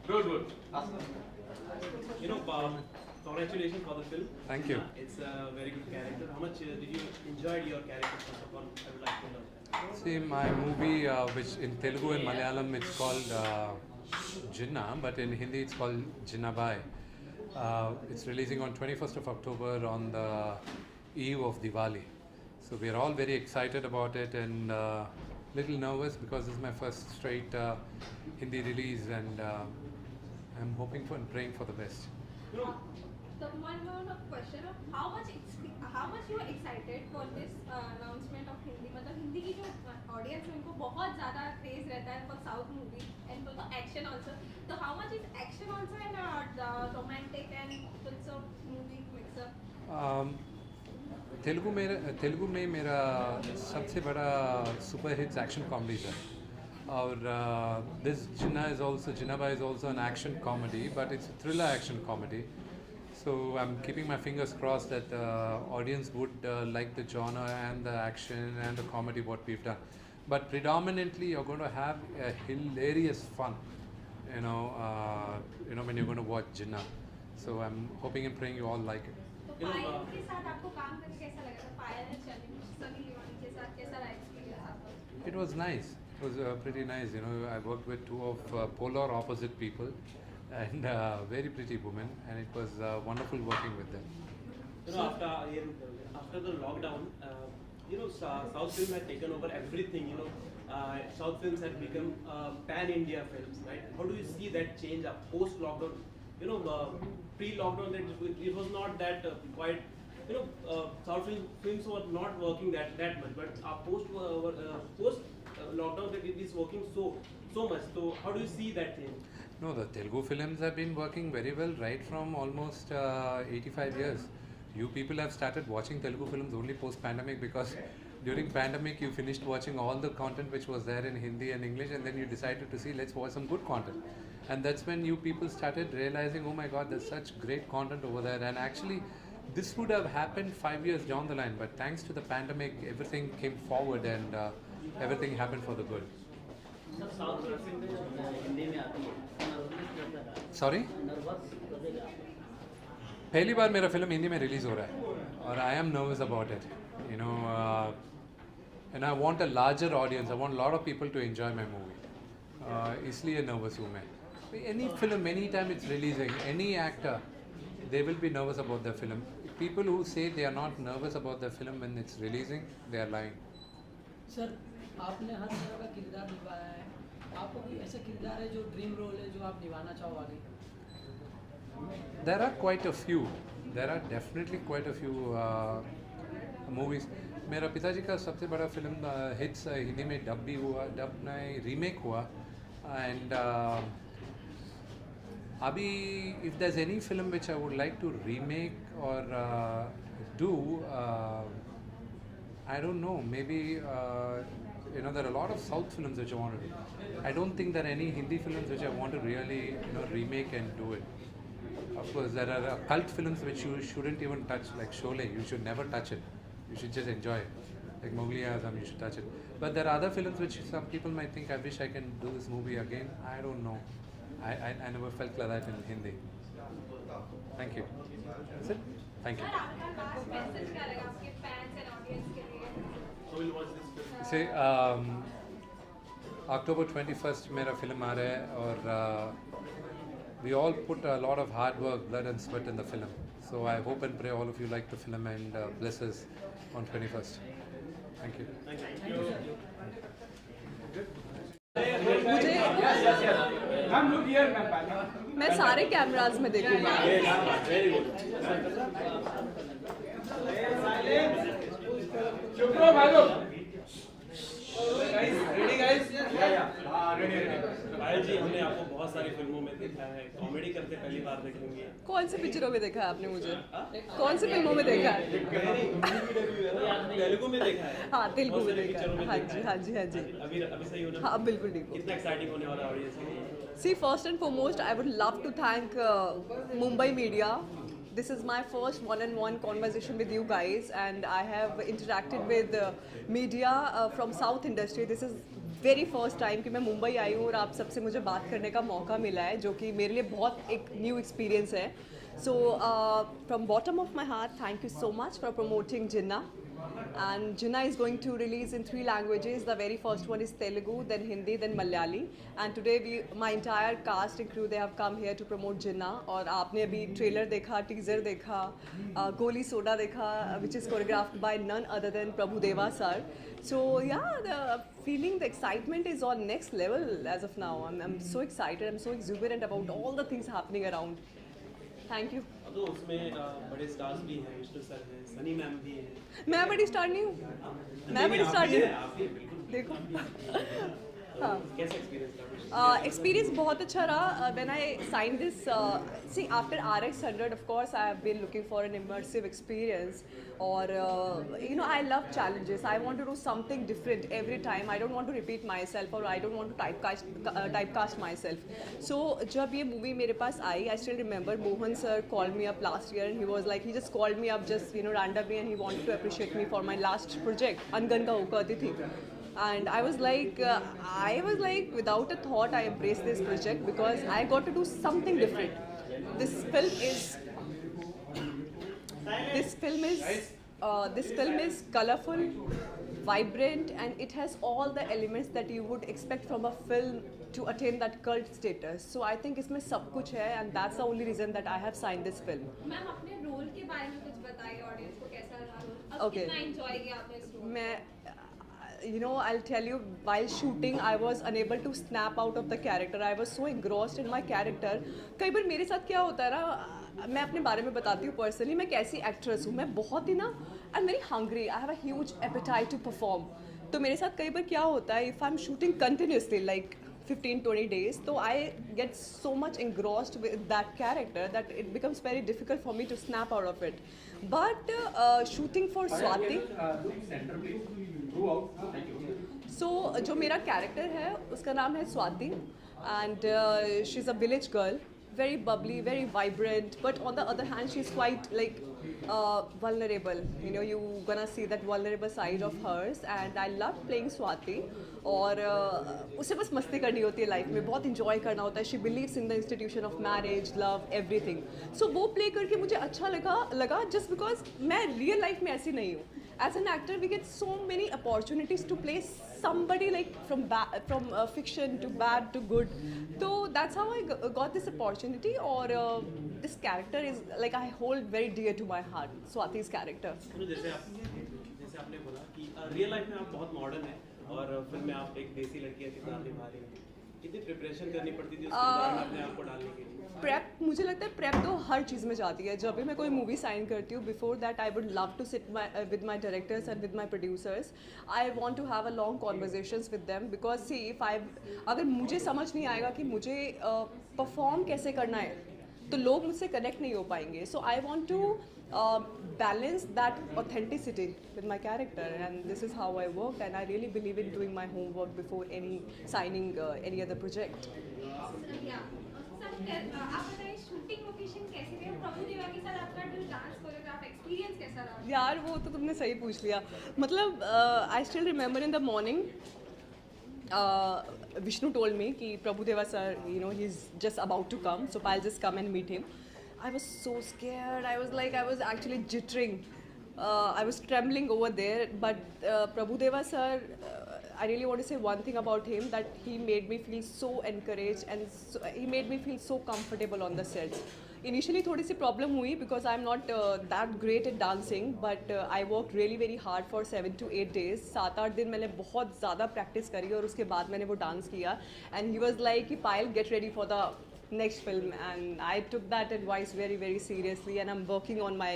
Good, good. You know, congratulations for the film. Thank you. It's a very good character. How much did you enjoy your character? First of all, I would like to know. See, my movie, which in Telugu and Malayalam it's called Jinnah, but in Hindi it's called Jinnabai. It's releasing on 21st of October on the eve of Diwali. So we're all very excited about it and little nervous because this is my first straight Hindi release, and I'm hoping for and praying for the best. You know, The one more question of how much you are excited for this announcement of Hindi. मतलब हिंदी की जो audience है उनको बहुत ज़्यादा craze रहता है for South movie and for the action also. So how much is action also and the romantic and also movie mix up? Telugu में मेरा सबसे बड़ा सुपर हिट्स एक्शन कॉमेडीज है, और this Jinnabai is also an action comedy, but it's thriller action comedy. So I'm keeping my fingers crossed that the audience would like the genre and the action and the comedy what we've done. But predominantly you're going to have a hilarious fun, when you're going to watch Jinnah. So I'm hoping and praying you all like it. तो पायल के साथ आपको काम करके कैसा लगा था? पायल और सनी लियोनी के साथ कैसा रहा एक्सपीरियंस आपका? It was nice. It was pretty nice. I worked with two of polar opposite people, and very pretty women, and it was wonderful working with them. after the lockdown, South film had taken over everything. South films had become pan-India films, right? How do you see that change post-lockdown? Pre-lockdown, it was not that quite. South films were not working that much, but post lockdown that it is working so much. So how do you see that change? No, the Telugu films have been working very well right from almost 85 years. You people have started watching Telugu films only post-pandemic because during pandemic you finished watching all the content which was there in Hindi and English, and then you decided to see, let's watch some good content. And that's when you people started realizing, oh my God, there's such great content over there. And actually, this would have happened 5 years down the line, but thanks to the pandemic, everything came forward and everything happened for the good. Sorry? पहली बार मेरा film Hindi में release हो रहा है और I am nervous about it, and I want a larger audience. I want lot of people to enjoy my movie, इसलिए nervous हूँ मैं. Any film, any time it's releasing, any actor, they will be nervous about their film. People who say they are not nervous about their film when it's releasing, they are lying. Sir, आपने हर तरह का किरदार निभाया है. आपको कोई ऐसा किरदार है जो ड्रीम रोल है जो आप निभाना चाहो आगे? There are quite a few. There are definitely quite a few movies. मेरा पिताजी का सबसे बड़ा फिल्म हिट्स हिंदी में डब भी हुआ, डब नहीं रीमेक हुआ. एंड अभी if there's any film which I would like to remake or do, I don't know, maybe there are a lot of South films which I want to do. I don't think there are any Hindi films which I want to really remake and do it. Of course, there are cult films which you shouldn't even touch, like Sholay. You should never touch it. You should just enjoy it. Like Mowgli Azam, you should touch it. But there are other films which some people might think, I wish I can do this movie again. I don't know. I never felt like that in Hindi. Thank you. That's it. Thank you. Sir आपका last message क्या रहेगा आपके fans and audience के लिए? So we'll watch this film. See, October 21st मेरा film आ रहा है और we all put a lot of hard work, blood and sweat in the film. So I hope and pray all of you like the film and bless us on 21st. Thank you. Ma'am, look here, ma'am. मैं सारे cameras में देखूंगा. चुप रहो भाई लोग. Ready guys? Ready. पायल जी, हमने आपको बहुत सारी फिल्मों में देखा है. कॉमेडी करते पहली बार देखेंगे. कौन सी पिक्चरों में देखा है आपने मुझे? कौन सी फिल्मों में देखा है? तेलुगु में देखा है. हाँ, तेलुगु में बहुत सारी देखा पिक्चरों है. में हाँ देखा जी, है. हाँ जी, हाँ जी. अभी सही हो ना? हाँ, बिल्कुल ठीक हो. कितना एक्साइटिंग होने वाला ऑडियंस के लिए? See, first and foremost, I would love to thank Mumbai Media. This is my first one-on-one conversation with you guys, and I have interacted with media from South industry. This is very first time कि मैं मुंबई आई हूँ और आप सबसे मुझे बात करने का मौका मिला है, जो कि मेरे लिए बहुत एक न्यू एक्सपीरियंस है. So, from bottom of my heart, thank you so much for promoting Jinnah. And Jinnah is going to release in 3 languages. The very first one is Telugu, then Hindi, then Malayali. And today my entire cast and crew, they have come here to promote Jinnah. और आपने अभी trailer देखा, teaser देखा, गोली soda देखा, which is choreographed by none other than Prabhudeva sir. So yeah, the feeling, the excitement is on next level as of now. I'm so excited. I'm so exuberant about all the things happening around. Thank you. तो उसमें बड़े stars भी हैं, Vishnu sir हैं, Sunny ma'am भी हैं. मैं बड़ी स्टार नहीं हूँ. मैं बड़ी स्टार नहीं हूँ. आप भी हैं, बिल्कुल. देखो. हाँ. कैसा एक्सपीरियंस रहा? Experience बहुत अच्छा रहा. When I signed this, see after RX100, of course I have been looking for an immersive experience. और I love challenges. I want to do something different every time. I don't want to repeat myself or I don't want to typecast myself. So जब ये movie मेरे पास आई, I still remember Mohan sir called me up last year and he was like, he just called me up just randomly and he wanted to appreciate me for my last project, Angan Ka Hoka Atithi. And I was like, without a thought, I embraced this project because I got to do something different. This film is colorful, vibrant, and it has all the elements that you would expect from a film to attain that cult status. So I think इसमें सब कुछ है, and that's the only reason that I have signed this film. Ma'am अपने role के बारे में कुछ बताइए ऑडियंस को, कैसा रहा रोल? Okay. कितना एंजॉय किया आपने इस रोल? मैं I'll tell you, while shooting, I was unable to snap out of the character. I was so engrossed in my character. कई बार मेरे साथ क्या होता है ना, मैं अपने बारे में बताती हूँ पर्सनली, मैं कैसी एक्ट्रेस हूँ. मैं बहुत ही ना, I'm very hungry. I have a huge appetite to perform. तो मेरे साथ कई बार क्या होता है, if I'm shooting continuously, like 15-20 days, so I get so much engrossed with that character that it becomes very difficult for me to snap out of it. But shooting for Swati, so जो मेरा character है उसका नाम है Swati, and she's a village girl, very bubbly, very vibrant, but on the other hand she's quite like vulnerable. You gonna see that vulnerable side of hers, and I love playing Swati. और उसे बस मस्ती करनी होती है life में, बहुत enjoy करना होता है. She believes in the institution of marriage, love, everything. So वो प्ले करके मुझे अच्छा लगा जस्ट बिकॉज मैं रियल लाइफ में ऐसी नहीं हूँ. As an actor we get so many opportunities to play somebody like from fiction to bad to good. So that's how I got this opportunity. Or this character is like I hold very dear to my heart, Swati's character. जैसे आपने बोला कि real life में आप बहुत modern हैं और film में आप एक देसी लड़की का किरदार निभा रही हैं. कितनी प्रिपरेशन करनी पड़ती थी उस किरदार में अपने आप को डालने के लिए? प्रेप, मुझे लगता है प्रेप तो हर चीज़ में जाती है. जब भी मैं कोई मूवी साइन करती हूँ, before that I would love to sit with my directors and with my producers. I want to have a long conversations with them, because see अगर मुझे समझ नहीं आएगा कि मुझे परफॉर्म कैसे करना है, तो लोग मुझसे कनेक्ट नहीं हो पाएंगे. So I want to balance that authenticity with my character, and this is how I work, and I really believe in doing my homework before signing any other project. आप बताइए शूटिंग लोकेशन कैसे गए? प्रभुदेवा के साथ आपका जो dance choreograph experience कैसा रहा? यार वो तो तुमने सही पूछ लिया. मतलब I still remember in the morning Vishnu told me कि Prabhudeva sir, he's just about to come, so I'll just come and meet him. I was so scared. I was actually jittering. I was trembling over there. But Prabhudeva sir, I really want to say one thing about him, that he made me feel so encouraged and he made me feel so comfortable on the sets. Initially थोड़ी सी problem हुई because I'm not that great at dancing, but I worked really very hard for 7 to 8 days. 7-8 दिन मैंने बहुत ज़्यादा practice करी और उसके बाद मैंने वो डांस किया. And he was like कि पायल get ready for the next film, and I took that advice very very seriously, and I'm working on my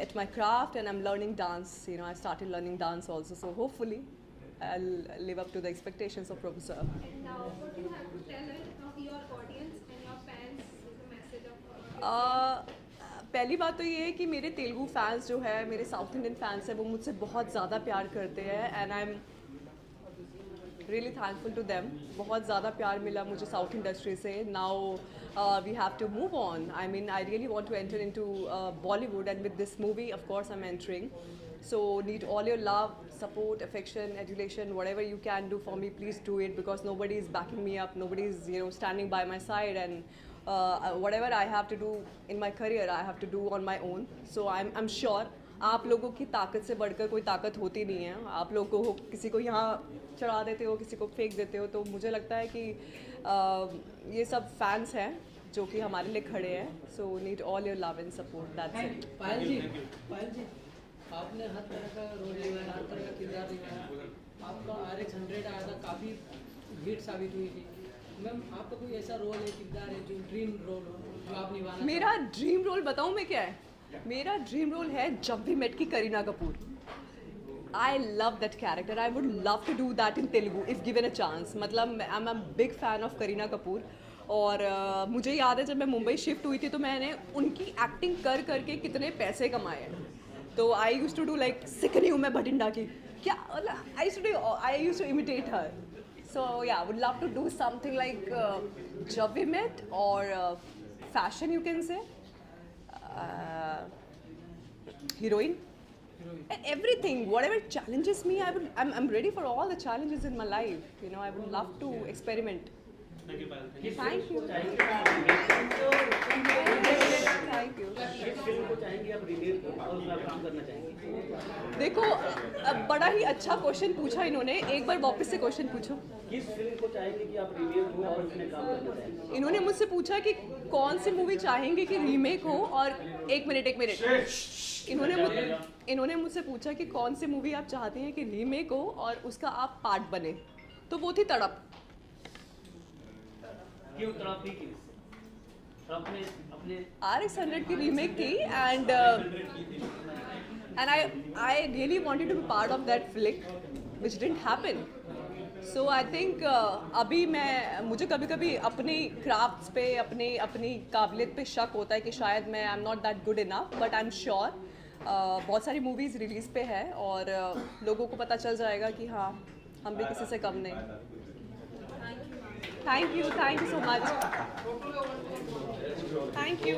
at my craft, and I'm learning dance. I started learning dance also, so hopefully I'll live up to the expectations of Professor. And now what do you have to tell your audience and your fans, the message of पहली बात तो ये है कि मेरे Telugu fans जो है, मेरे साउथ इंडियन फैंस हैं, वो मुझसे बहुत ज़्यादा प्यार करते हैं, and I am really thankful to them. बहुत ज़्यादा प्यार मिला मुझे साउथ इंडस्ट्री से. Now we have to move on. I mean, I really want to enter into Bollywood, and with this movie, of course, I'm entering. So need all your love, support, affection, adulation, whatever you can do for me, please do it, because nobody is backing me up, nobody is standing by my side, and whatever I have to do in my career, I have to do on my own. So I'm sure आप लोगों की ताकत से बढ़कर कोई ताकत होती नहीं है. आप लोगों को किसी को यहाँ चढ़ा देते हो, किसी को फेंक देते हो, तो मुझे लगता है कि ये सब फैंस हैं जो कि हमारे लिए खड़े हैं. So need all your love and support. That's it. Payal ji, आपने हर तरह का रोल निभाया, हर तरह का किरदार निभाया. आपका RX 100 आया था, काफ़ी हिट साबित हुई थी. मैम, आपका कोई ऐसा रोल है, किरदार है जो ड्रीम रोल हो, जो आप निभाना? मेरा ड्रीम रोल बताऊँ मैं क्या है? मेरा ड्रीम रोल है जब वी मेट की Kareena Kapoor. I love that character. I would love to do that in Telugu if given a chance. मतलब I'm a big fan of Kareena Kapoor. और मुझे याद है जब मैं मुंबई शिफ्ट हुई थी तो मैंने उनकी एक्टिंग कर करके कितने पैसे कमाए हैं. तो I use to do like सिकनी हूँ मैं भटिंडा की क्या, I use to imitate her. So yeah would love to do something like Jab We Met और fashion you can say heroine and everything, whatever challenges me, I'm ready for all the challenges in my life. I would love to experiment. Thank you, Payal. Thank you. Thank you. देखो बड़ा ही अच्छा question पूछा इन्होंने. एक बार वापस से question पूछो. किस फिल्म को चाहेंगे कि आप रीमेक हो और उसमें काम करना चाहेंगे? इन्होंने मुझसे पूछा कि कौन सी मूवी चाहेंगे कि रीमेक हो, और एक मिनट इन्होंने मुझसे पूछा कि कौन सी मूवी आप चाहते हैं कि रीमेक हो और उसका आप पार्ट बने. तो वो थी तड़प. क्यों तड़प ही की? तड़प ने अपने RX 100 की रीमेक थी, and I really wanted to be part of that flick, which didn't happen. So I think अभी मुझे कभी कभी अपनी क्राफ्ट्स पे, अपनी काबिलियत पे शक होता है कि शायद मैं I am not that good enough, but I am sure बहुत सारी मूवीज़ रिलीज़ पे है और लोगों को पता चल जाएगा कि हाँ हम भी किसी से कम नहीं. Thank you so much. Thank you.